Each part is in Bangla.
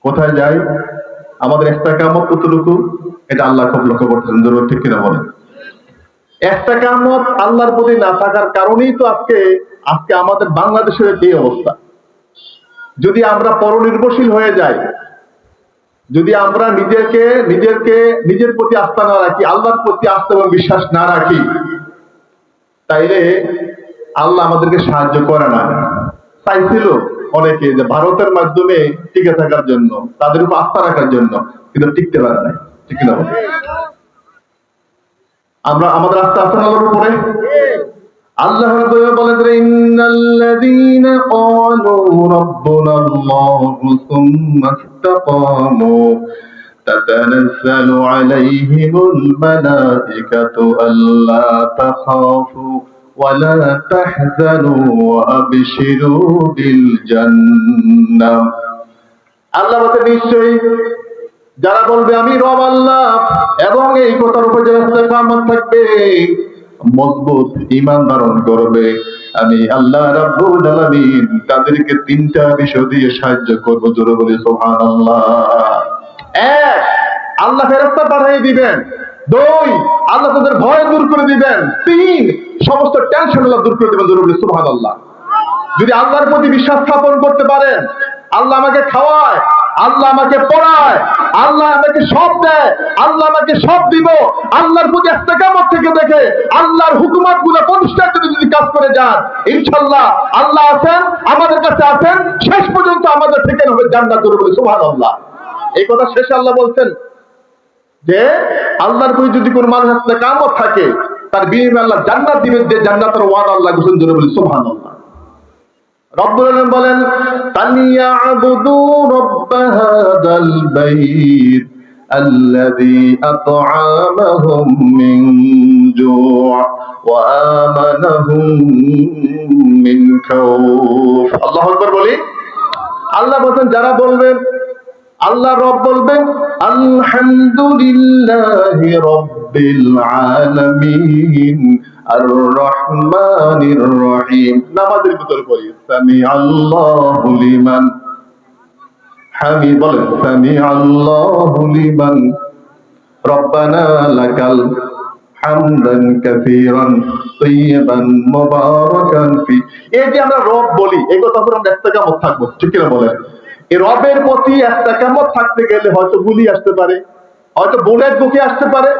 কোথায় যাই, আমাদের ইস্তেকামত কতটুকু, এটা আল্লাহ খুব লক্ষ্য করতেছেন। জরুরি ঠিক কিনা বলেন? ইস্তেকামত আল্লাহর প্রতি না থাকার কারণেই তো আজকে আমাদের বাংলাদেশের এই অবস্থা। যদি আমরা পরনির্ভরশীল হয়ে যাই, যদি আমরা নিজের প্রতি আস্থা না রাখি, আল্লাহর প্রতি আস্থা এবং বিশ্বাস না রাখি, তাইলে আল্লাহ আমাদেরকে সাহায্য করে না। চাইছিল অনেকে যে ভারতের মাধ্যমে টিকে থাকার জন্য, তাদের উপর আস্থা রাখার জন্য, কিন্তু টিকতে পারে না। ঠিক না? আমাদের আস্থা আছে আল্লাহর উপরে। আল্লাহ বলেন, ইন্নাল্লাযীনা ক্বালু রাব্বুনাল্লাহু সুম্মা ইসতাকামু তাতানাজ্জালু আলাইহিমুল মালাঈকাতু আল্লা তাখাফু ওয়া লা তাহজানু ওয়া আবশিরু বিল জান্নাহ। আল্লাহ বলেন, নিশ্চয়ই যারা বলবে আমি রব আল্লাহ এবং এই কথার উপর যারা ইস্তেকামত থাকবে, মজবুত ঈমান ধারণ করবে, আমি আল্লাহ রাব্বুল আলামিন তাদেরকে তিনটা বিষয় দিয়ে সাহায্য করব। জোরে বলি সুবহানাল্লাহ। এক, আল্লাহ ফেরেশতা পাঠিয়ে দিবেন। দুই, আল্লাহ তাদের ভয় দূর করে দিবেন। তিন, সমস্ত টেনশন আল্লাহ দূর করে দিবেন। জোরে বলি সুবহানাল্লাহ। যদি আল্লাহর প্রতি বিশ্বাস স্থাপন করতে পারেন, আল্লাহ আমাকে খাওয়ায়, আল্লাহ আমাকে পড়ায়, আল্লাহ আমাকে সব দেয়, আল্লাহ আমাকে সব দিব, আল্লাহর প্রতি ইস্তেকামত থেকে দেখে আল্লাহর হুকুমাত গুলো প্রতিষ্ঠার জন্য যদি কাজ করে যান, ইনশাআল্লাহ আল্লাহ আছেন, আমাদের কাছে আছেন, শেষ পর্যন্ত আমাদের ঠিকানা হবে জান্নাত। জোরে বলি সুবহানাল্লাহ। এই কথা শেষে আল্লাহ বলছেন যে আল্লাহর প্রতি যদি কোন মানুষ ইস্তেকামত থাকে, তার বিনিময়ে আল্লাহ জান্নাত দিবেন, যে জান্নাতের ওয়াদা আল্লাহ করেছেন। জোরে বলি সুবহানাল্লাহ। রব্বুল আলামিন বলেন, তানিয়াবুদু রাব্ব হাদাল বাইত আল্লাযী আত'আমাহুম মিন জু' ওয়া আমানাহুম মিন খাউফ। আল্লাহু আকবার বলি। আল্লাহ বলেন, যারা বলবেন, আল্লাহ রব বলবেন, আলহামদুলিল্লাহি রাব্বিল আলামিন আর রহমানির রহিম। নামাজের ভিতরে বলি, সামিআল্লাহু লিমান হামিদ। বলেন, সামিআল্লাহু লিমান রব্বানা লাকাল হামদান কাসীরান তাইয়িবান মুবারাকান ফি। এই যে আমরা রব বলি, এই কথা আমরা ইস্তেকামত থাকবো। ঠিক কিনা বলেন? এই রবের প্রতি ইস্তেকামত থাকতে গেলে হয়তো গুলি আসতে পারে, হয়তো বুলেট বুকে আসতে পারে,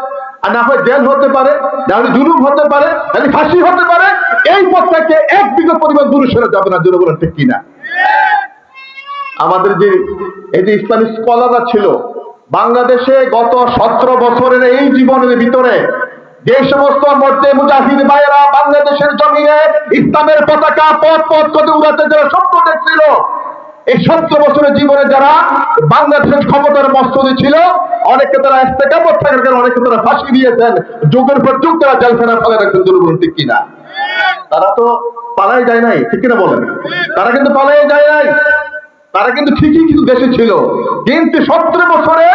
আর না হয় জেল হতে পারে, না হলে জুলুম হতে পারে, নাহলে ফাঁসি হতে পারে। এই পথ থেকে এক বিঘা পরিমাণ দূরে সরে যাবে না। জোরে বলেন ঠিক কিনা? আমাদের যে এই যে ইসলামিক স্কলাররা ছিল বাংলাদেশে গত 17 বছরের এই জীবনের ভিতরে, যে সমস্ত মধ্যে মুজাহিদ ভাইয়েরা বাংলাদেশের জমিনে ইসলামের পতাকা পথ পথ করে উড়াতে যারা স্বপ্ন দেখছিল, এই 17 বছরের জীবনে যারা বাংলাদেশের ক্ষমতার মস্তদে ছিল, অনেকে তারা ইস্তেকামত থাকার কারণে অনেকে তারা ফাঁসি দিয়েছেন, যুগের পর যুগ তারা জেলখানা ফেলে রাখছেন। জরুরি ঠিক কিনা? তারা তো পালাই যায় নাই। ঠিক কিনা বলেন? তারা কিন্তু পালাই যায় নাই, তারা কিন্তু ঠিকই কিন্তু দেশে ছিল। কিন্তু 17 বছরে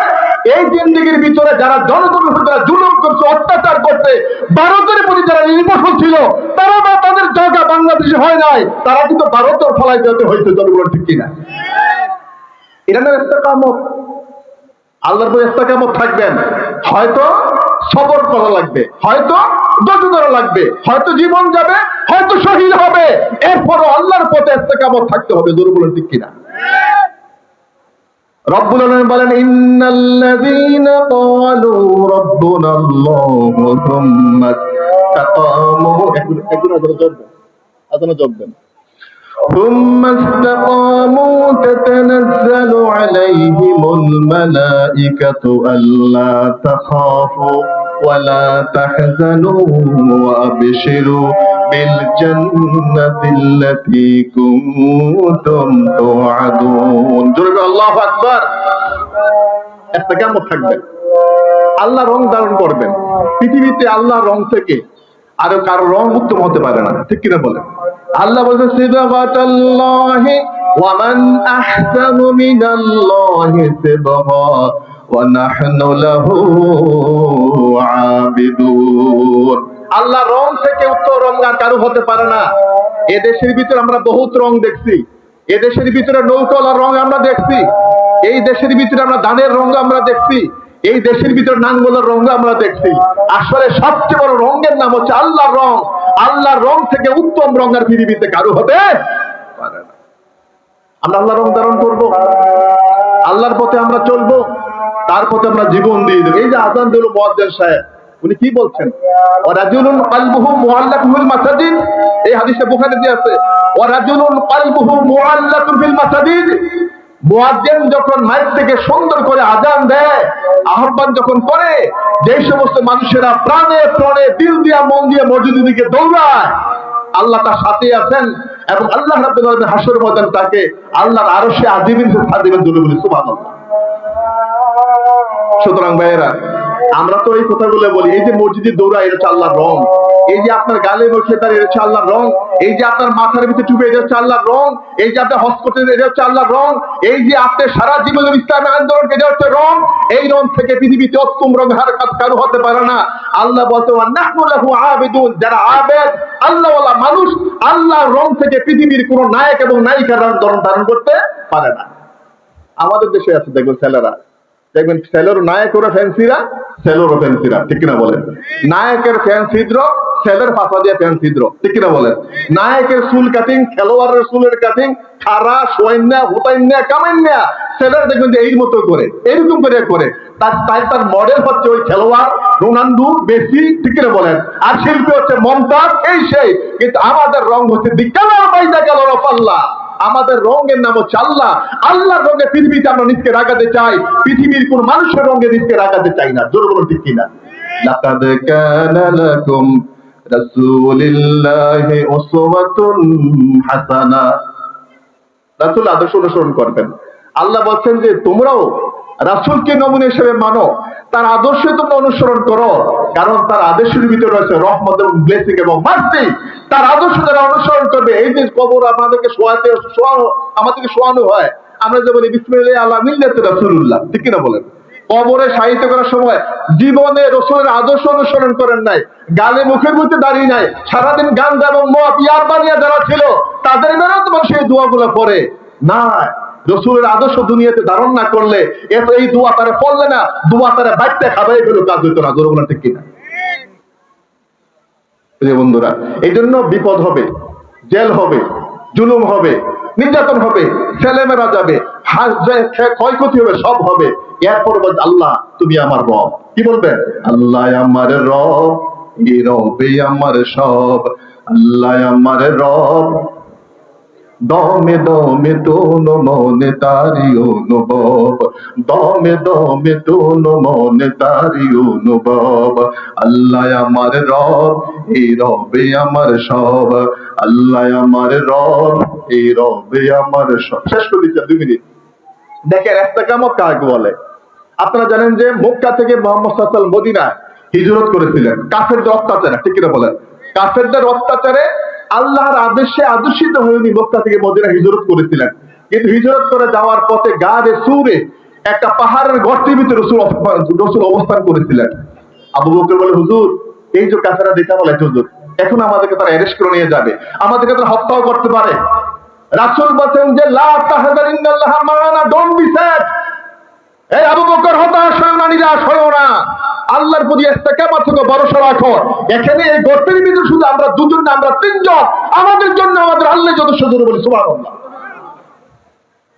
এই জিন্দেগির ভিতরে যারা জনগণের উপর যারা জুলুম করছে, অত্যাচার করছে, ভারতের প্রতি যারা নির্ভরশীল ছিল, তারা বা তাদের জায়গা বাংলাদেশে হয় নাই, তারা কিন্তু ভারতের ফলাই যেতে হয়েছে। জনগণ ঠিক কিনা? ইরানের ইস্তেকামত, আল্লাহর প্রতি ইস্তেকামত থাকবেন, হয়তো সবর করা লাগবে, হয়তো ধৈর্য ধরা লাগবে, হয়তো জীবন যাবে, হয়তো শহীদ হবে, এরপরও আল্লাহর পথে ইস্তেকামত থাকতে হবে। জরুরি ঠিক কিনা? রব্বুল আলামিন বলেন, ইন্নাল্লাযীনা ক্বালু রাব্বুনাল্লাহু সুম্মা ইসতাকামু। একটু আযান জববেন। সুম্মা ইসতাকামু তাতানাজ্জালু আলাইহিমুল মালাঈকাতু আল্লা তাখাফু ওয়া লা তাহজানু ওয়া আবশিরু বিল জান্নাতিল্লাতী কুনতুম তুআদুন। জোরে আল্লাহু আকবার। ইস্তেকামত থাকবেন, আল্লাহ রং ধারণ করবেন। পৃথিবীতে আল্লাহর রং থেকে আর কারো রং উত্তম হতে পারে না। ঠিক কিনা বলেন? আল্লাহ বলেন, সিবগাতাল্লাহি ওয়া মান আহসানু মিনাল্লাহি সিবগা ওয়া নাহনু লাহু আবিদুন। আল্লাহ রং থেকে উত্তম রং আর কারো হতে পারে না। এদেশের ভিতরে আমরা বহুত রং দেখছি, এদেশের ভিতরে নৌকালার রং আমরা দেখছি, এই দেশের ভিতরে আমরা ধানের রঙ আমরা দেখছি, এই দেশের ভিতরে নাঙ্গলের রঙ আমরা দেখছি। আসলে সবচেয়ে বড় রঙের নাম হচ্ছে আল্লাহর রং। আল্লাহর রং থেকে উত্তম রং আর পৃথিবীতে কারো হতে পারে না। আমরা আল্লাহর রং ধারণ করবো, আল্লাহর পথে আমরা চলবো, তার পথে আমরা জীবন দিয়ে দেবো। এই যে আযান দিল মুয়াজ্জিন সাহেব, উনি কি বলছেন? ওয়ারাজুলুন কালবুহু মুআল্লাকুন ফিল মাসাজিদ, এই হাদিসে বুখারীতে আছে, ওয়ারাজুলুন কালবুহু মুআল্লাকুন ফিল মাসাজিদ। মুয়াজ্জিন যখন মাইক থেকে সুন্দর করে আযান দেয়, আহ্বান যখন করে, যে সমস্ত মানুষেরা প্রাণে প্রাণে দিল দিয়া মন দিয়ে মসজিদের দিকে দৌড়ায়, আল্লাহ তার সাথে আছেন এবং আল্লাহ রাব্বুল আলামিন হাসর ময়দান তাকে আল্লাহর আরশে আজিমের সাথে দিবেন। বলি সুবহানাল্লাহ। সুতরাং ভাইয়েরা, আমরা তো এই কথাগুলো বলি, এই যে মসজিদে দৌড়া, এটা হচ্ছে আল্লাহর রং। এই যে আপনার গালে মুখে তার, এটা হচ্ছে আল্লাহর রং। এই যে আপনার মাথার ভিতরে টুপি, এটা হচ্ছে আল্লাহর রং। এই যে আপনার হস্তক্ষেপ, এটা হচ্ছে আল্লাহর রং। এই যে আপনি সারা জীবনের ইসলামী আন্দোলন, এটা হচ্ছে রং। এই রং থেকে পৃথিবীতে উত্তম রং হারকাত কারো হতে পারে না। আল্লাহ বলতে, নাহনু লাহু আবিদুন, যারা আবেদ আল্লাহওয়ালা মানুষ, আল্লাহর রং থেকে পৃথিবীর কোন নায়ক এবং নায়িকার রং ধারণ করতে পারে না। আমাদের দেশে আছে দেখবেন ছেলেরা, দেখবেন ছেলের নায়ক ওরা ফ্যান্সিরা, ছেলেরও ফ্যান্সিরা, ঠিক কিনা বলেন? নায়কের ফ্যান ছিদ্র, ছেলের পাশা দিয়ে ফ্যান ছিদ্র, ঠিক কিনা বলেন? নায়কের চুল কাটিং, খেলোয়াড়ের চুলের কাটিং, খারা সোয়াইন্যা হুতাইন্যা কামাইন্যা, ছেলের দেখবেন যে এই মতো করে, এরকম করে করে তার মডেল হচ্ছে ওই খেলোয়াড় রোনাল্ডো, মেসি, ঠিক কিনা বলেন? আর শিল্পী হচ্ছে মমতাজ, এই সেই। কিন্তু আমাদের রং হচ্ছে দিকালা বাইদা গেল রফাল্লাহ। আমাদের রঙের নাম হচ্ছে আল্লাহ। আল্লাহর রঙে পৃথিবীতে আমরা নিজকে রাখাতে চাই, পৃথিবীর কোন মানুষের রঙে নিজকে রাখাতে চাই না। জোর বলুন ঠিক কিনা? লাকাদ কানা লাকুম রাসূলিল্লাহি উসওয়াতুন হাসানা। রাসূল আদর্শ অনুসরণ করবেন। আল্লাহ বলছেন যে তোমরাও রাসূলকে নমুনা হিসেবে মানো, তার আদর্শ তোমরা অনুসরণ করো, কারণ তার আদর্শের ভিতরে রয়েছে রহমত এবং ব্লেসিং এবং মার্সি। তার আদর্শ যারা অনুসরণ করবে, এই যে কবর আমাদেরকে আমাদেরকে শোয়ানো হয়, আমরা যে বলি বিসমিল্লাহ আলা মিল্লাতি রাসূলুল্লাহ, ঠিক কিনা বলেন? কবরে সাহিত্য করার সময় জীবনে রাসূলের আদর্শ অনুসরণ করেন নাই, গালে মুখের মধ্যে দাঁড়িয়ে নাই, সারাদিন গান এবং মদ ইয়ার বানিয়া যারা ছিল তাদের বেরোত মানুষ এই দোয়াগুলো পড়ে না। রাসূলের আদর্শ দুনিয়াতে ধারণ না করলে এই দোয়া তারা পড়লে না, দোয়া তারা বাইতে খাবাই ফেলো, কাজ হইতো না। জোর বলেন ঠিক কিনা? বন্ধুরা, এই জন্য বিপদ হবে, জেল হবে, জুলুম হবে, নির্যাতন হবে, ছেলেমেয়েরা যাবে, ক্ষয়ক্ষতি হবে, সব হবে। এরপর বলছে আল্লাহ তুমি আমার রব। কি বলবেন? আল্লাহ আমার রব, এই রবে আমার সব, আল্লাহ আমার রব, দমে দমে তোন মনে তারি অনুভব, দমে দমে তোন মনে তারি অনুভব, আল্লাহ আমার রব, এই রবে আমার সব, আল্লাহ আমার রব, এই রবে আমার সব। শেষ করে দিচ্ছি 2 মিনিট। দেখেন একটা কামত কাকে বলে? আপনারা জানেন যে মক্কা থেকে মুহাম্মদ সাল্লাল্লাহু আলাইহি ওয়াসাল্লাম মদিনা হিজরত করেছিলেন কাফেরদের অত্যাচারে, ঠিক কিনা বলেন? কাফেরদের অত্যাচারে আল্লাহর আদেশে আদর্শিত হয়ে উনি মক্কা থেকে মদিনা হিজরত করেছিলেন। কিন্তু হিজরত করে যাওয়ার পথে গাড়ে সুরে একটা পাহাড়ের গর্তের ভিতরে রাসূল অবস্থান করেছিলেন। আবু বকর বলে, হুজুর এই যে কাফেররা দেখা বলে, হুজুর এখন আমাদেরকে তারা অ্যারেস্ট করে নিয়ে যাবে, আমাদেরকে তারা হত্যাও করতে পারে। রাসূল বলেন যে লা তাহজান ইন্নাল্লাহ মা'ানা, ডোন্ট বি স্যাড। এই আবু বকর হতাশ হও না, নিরাশ হও না, আল্লাহর প্রতি ইস্তেকামত থেকে ভরসা রাখো। এখানে এই গর্তের ভিতরে শুধু আমরা দুজন না, আমরা 3 জন, আমাদের জন্য আমাদের আল্লাহ যথেষ্ট। জোরে বলি সুবহানাল্লাহ।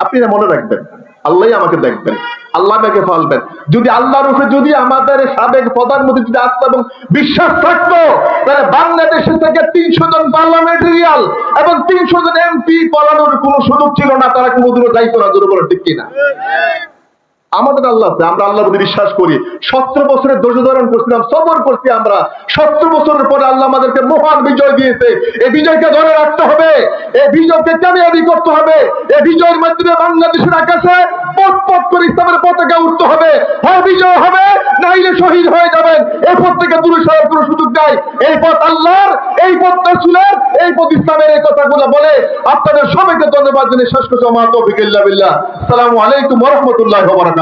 আপনি মনে রাখবেন, আল্লাহই আমাকে দেখবেন, আল্লাহ আমাকে ফলবেন। যদি আল্লাহর উপরে যদি আমাদের সাবেক প্রধানমন্ত্রী যদি আস্থা এবং বিশ্বাস থাকতো, তাহলে বাংলাদেশে থেকে 300 জন পার্লামেন্টারিয়ান এবং 300 জন এমপি পালানোর কোনো সুযোগ ছিল না, তারা কোনো দূরে যাইতো না। জোরে বলে ঠিক কিনা? আমাদের আল্লাহ আছে, আমরা আল্লাহর প্রতি বিশ্বাস করি। 17 বছরের ধৈর্য ধারণ করছিলাম, সবর করছি আমরা। 17 বছরের পরে আল্লাহ আমাদেরকে মহান বিজয় দিয়েছে। এই বিজয়কে ধরে রাখতে হবে, এই বিজয়কে কামিয়াবি করতে হবে। এই বিজয়ের মাধ্যমে বাংলাদেশের আকাশে পথ পথ করে ইসলামের পতাকা উঠতে হবে। হয় বিজয় হবে, নাইলে শহীদ হয়ে যাবেন। এই পথ থেকে দূরে সরার কোনো সুযোগ নাই। এই পথ আল্লাহর, এই পথ রাসূলের, এই পথ ইসলামের। এই কথাগুলো বলে আপনাদের সবাইকে ধন্যবাদ জানিয়ে শেষ করছি। মা তৌফিক ইল্লা বিল্লাহ। আসসালামু আলাইকুম ওয়া রাহমাতুল্লাহি ওয়া বারাকাতুহু।